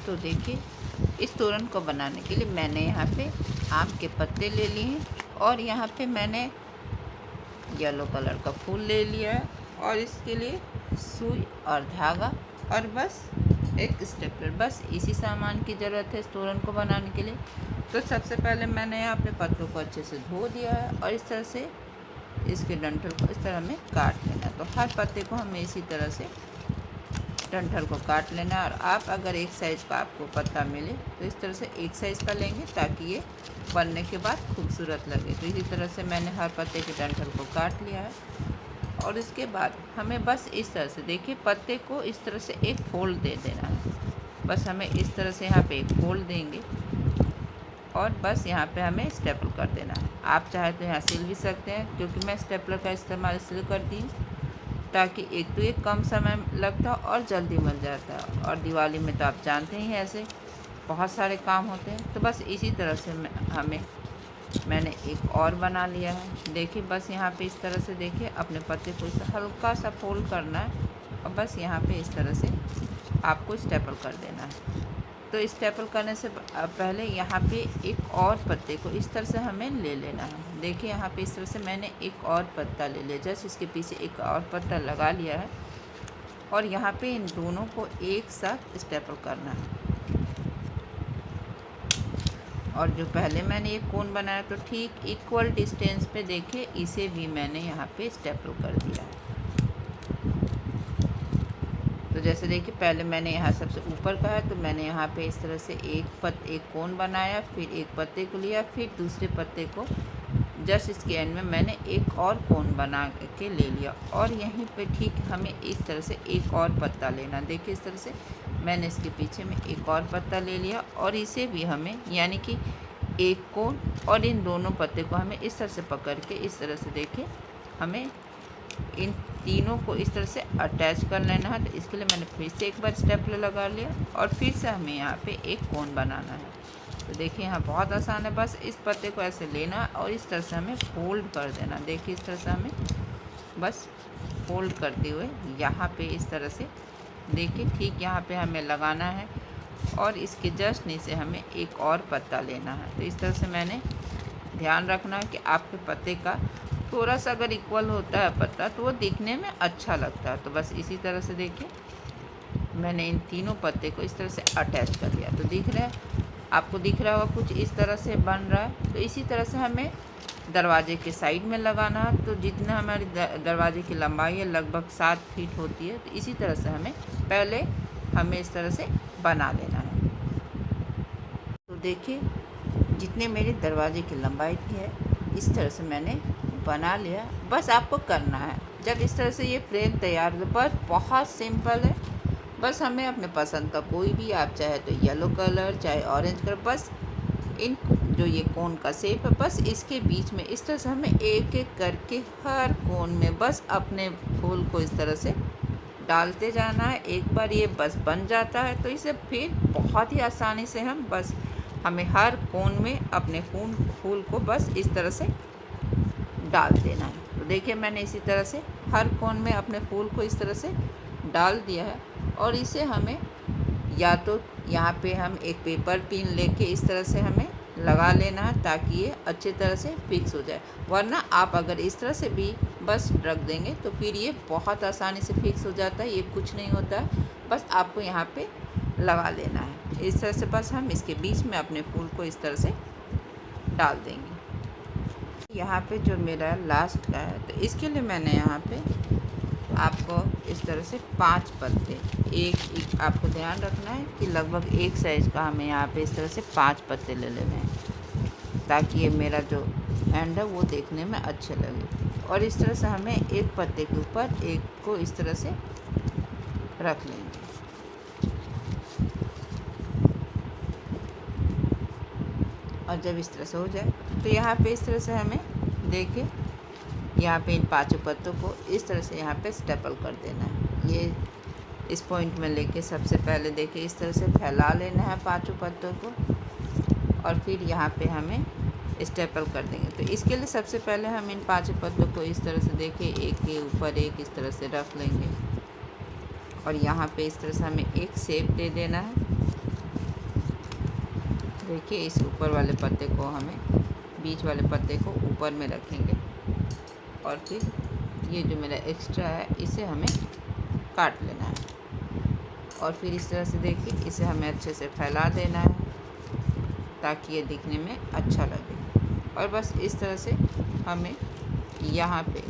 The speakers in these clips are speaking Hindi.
तो देखिए, इस तोरण को बनाने के लिए मैंने यहाँ पे आम के पत्ते ले लिए हैं और यहाँ पे मैंने येलो कलर का फूल ले लिया है और इसके लिए सुई और धागा और बस एक स्टेपलर, बस इसी सामान की ज़रूरत है इस तोरण को बनाने के लिए। तो सबसे पहले मैंने यहाँ पे पत्तों को अच्छे से धो दिया है और इस तरह से इसके डंठल को इस तरह हमें काट लेना। तो हर पत्ते को हमें इसी तरह से डंठल को काट लेना। और आप अगर एक साइज़ का आपको पत्ता मिले तो इस तरह से एक साइज़ का लेंगे ताकि ये बनने के बाद खूबसूरत लगे। तो इसी तरह से मैंने हर पत्ते के डंठल को काट लिया है और इसके बाद हमें बस इस तरह से देखिए पत्ते को इस तरह से एक फोल्ड दे देना है। बस हमें इस तरह से यहाँ पे एक फोल्ड देंगे और बस यहाँ पे हमें स्टेपल कर देना है। आप चाहे तो यहाँ सिल भी सकते हैं, क्योंकि मैं स्टेपलर का इस्तेमाल इसलिए करती हूँ ताकि एक तो ये कम समय लगता और जल्दी मिल जाता है। और दिवाली में तो आप जानते ही हैं ऐसे बहुत सारे काम होते हैं। तो बस इसी तरह से मैंने एक और बना लिया है। देखिए बस यहाँ पे इस तरह से देखिए अपने पत्ते को इसे हल्का सा फोल्ड करना है और बस यहाँ पे इस तरह से आपको स्टेपल कर देना है। तो स्टेपल करने से पहले यहाँ पे एक और पत्ते को इस तरह से हमें ले लेना है। देखिए यहाँ पे इस तरह से मैंने एक और पत्ता ले लिया, जस्ट इसके पीछे एक और पत्ता लगा लिया है और यहाँ पे इन दोनों को एक साथ स्टेपल करना है। और जो पहले मैंने ये कोन बनाया तो ठीक इक्वल डिस्टेंस पे देखिए इसे भी मैंने यहाँ पे स्टेपल कर दिया है। तो जैसे देखिए पहले मैंने यहाँ सबसे ऊपर का है तो मैंने यहाँ पे इस तरह से एक कोन बनाया, फिर एक पत्ते को लिया, फिर दूसरे पत्ते को जस्ट इसके एंड में मैंने एक और कोन बना के ले लिया और यहीं पे ठीक हमें इस तरह से एक और पत्ता लेना। देखिए इस तरह से मैंने इसके पीछे में एक और पत्ता ले लिया और इसे भी हमें यानी कि एक कोन और इन दोनों पत्ते को हमें इस तरह से पकड़ के इस तरह से देखिए हमें इन तीनों को इस तरह से अटैच कर लेना है। तो इसके लिए मैंने फिर से एक बार स्टेपलर लगा लिया और फिर से हमें यहाँ पे एक कोन बनाना है। तो देखिए यहाँ बहुत आसान है, बस इस पत्ते को ऐसे लेना और इस तरह से हमें फोल्ड कर देना। देखिए इस तरह से हमें बस फोल्ड करते हुए यहाँ पे इस तरह से देखिए ठीक यहाँ पे हमें लगाना है और इसके जस्ट नीचे हमें एक और पत्ता लेना है। तो इस तरह से मैंने ध्यान रखना है कि आपके पत्ते का थोड़ा सा अगर इक्वल होता है पत्ता तो वो दिखने में अच्छा लगता है। तो बस इसी तरह से देखिए मैंने इन तीनों पत्ते को इस तरह से अटैच कर लिया। तो दिख रहा है आपको, दिख रहा होगा कुछ इस तरह से बन रहा है। तो इसी तरह से हमें दरवाजे के साइड में लगाना है। तो जितना हमारी दरवाजे की लंबाई है लगभग 7 फीट होती है। तो इसी तरह से हमें इस तरह से बना लेना है। तो देखिए जितने मेरे दरवाजे की लंबाई की है इस तरह से मैंने बना लिया। बस आपको करना है जब इस तरह से ये फ्रेम तैयार हो, बस बहुत सिंपल है। बस हमें अपने पसंद का कोई भी, आप चाहे तो येलो कलर चाहे ऑरेंज कलर, बस इन जो ये कोन का शेप है बस इसके बीच में इस तरह से हमें एक एक करके हर कोन में बस अपने फूल को इस तरह से डालते जाना है। एक बार ये बस बन जाता है तो इसे फिर बहुत ही आसानी से हमें हर कोन में अपने फूल को बस इस तरह से डाल देना है। तो देखिए मैंने इसी तरह से हर कोन में अपने फूल को इस तरह से डाल दिया है और इसे हमें या तो यहाँ पे हम एक पेपर पिन लेके इस तरह से हमें लगा लेना है ताकि ये अच्छी तरह से फिक्स हो जाए, वरना आप अगर इस तरह से भी बस रख देंगे तो फिर ये बहुत आसानी से फिक्स हो जाता है। ये कुछ नहीं होता है, बस आपको यहाँ पे लगा लेना है इस तरह से। बस हम इसके बीच में अपने फूल को इस तरह से डाल देंगे। यहाँ पे जो मेरा लास्ट का है तो इसके लिए मैंने यहाँ पे आपको इस तरह से 5 पत्ते, एक आपको ध्यान रखना है कि लगभग एक साइज़ का हमें यहाँ पे इस तरह से 5 पत्ते ले लेने हैं ताकि ये मेरा जो एंड है वो देखने में अच्छे लगे। और इस तरह से हमें एक पत्ते के ऊपर एक को इस तरह से रख लेंगे। और जब इस तरह से हो जाए तो यहाँ पे इस तरह से हमें देखिए यहाँ पे इन 5 पत्तों को इस तरह से यहाँ पे स्टेपल कर देना है। ये इस पॉइंट में लेके सबसे पहले देखिए इस तरह से फैला लेना है 5 पत्तों को और फिर यहाँ पे हमें स्टेपल कर देंगे। तो इसके लिए सबसे पहले हम इन 5 पत्तों को इस तरह से देखिए एक के ऊपर एक इस तरह से रख लेंगे और यहाँ पे इस तरह से हमें एक शेप दे देना है। देखिए इस ऊपर वाले पत्ते को हमें, बीच वाले पत्ते को ऊपर में रखेंगे और फिर ये जो मेरा एक्स्ट्रा है इसे हमें काट लेना है। और फिर इस तरह से देखिए इसे हमें अच्छे से फैला देना है ताकि ये दिखने में अच्छा लगे। और बस इस तरह से हमें यहाँ पे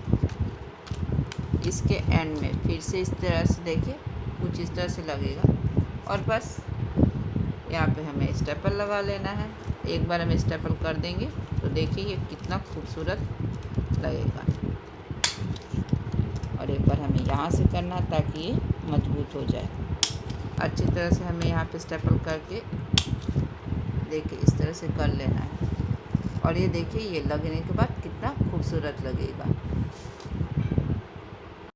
इसके एंड में फिर से इस तरह से देखिए कुछ इस तरह से लगेगा और बस यहाँ पे हमें स्टेपल लगा लेना है। एक बार हम स्टेपल कर देंगे तो देखिए ये कितना खूबसूरत लगेगा। और एक बार हमें यहाँ से करना है ताकि ये मजबूत हो जाए। अच्छी तरह से हमें यहाँ पे स्टेपल करके देखिए इस तरह से कर लेना है। और ये देखिए ये लगने के बाद कितना खूबसूरत लगेगा।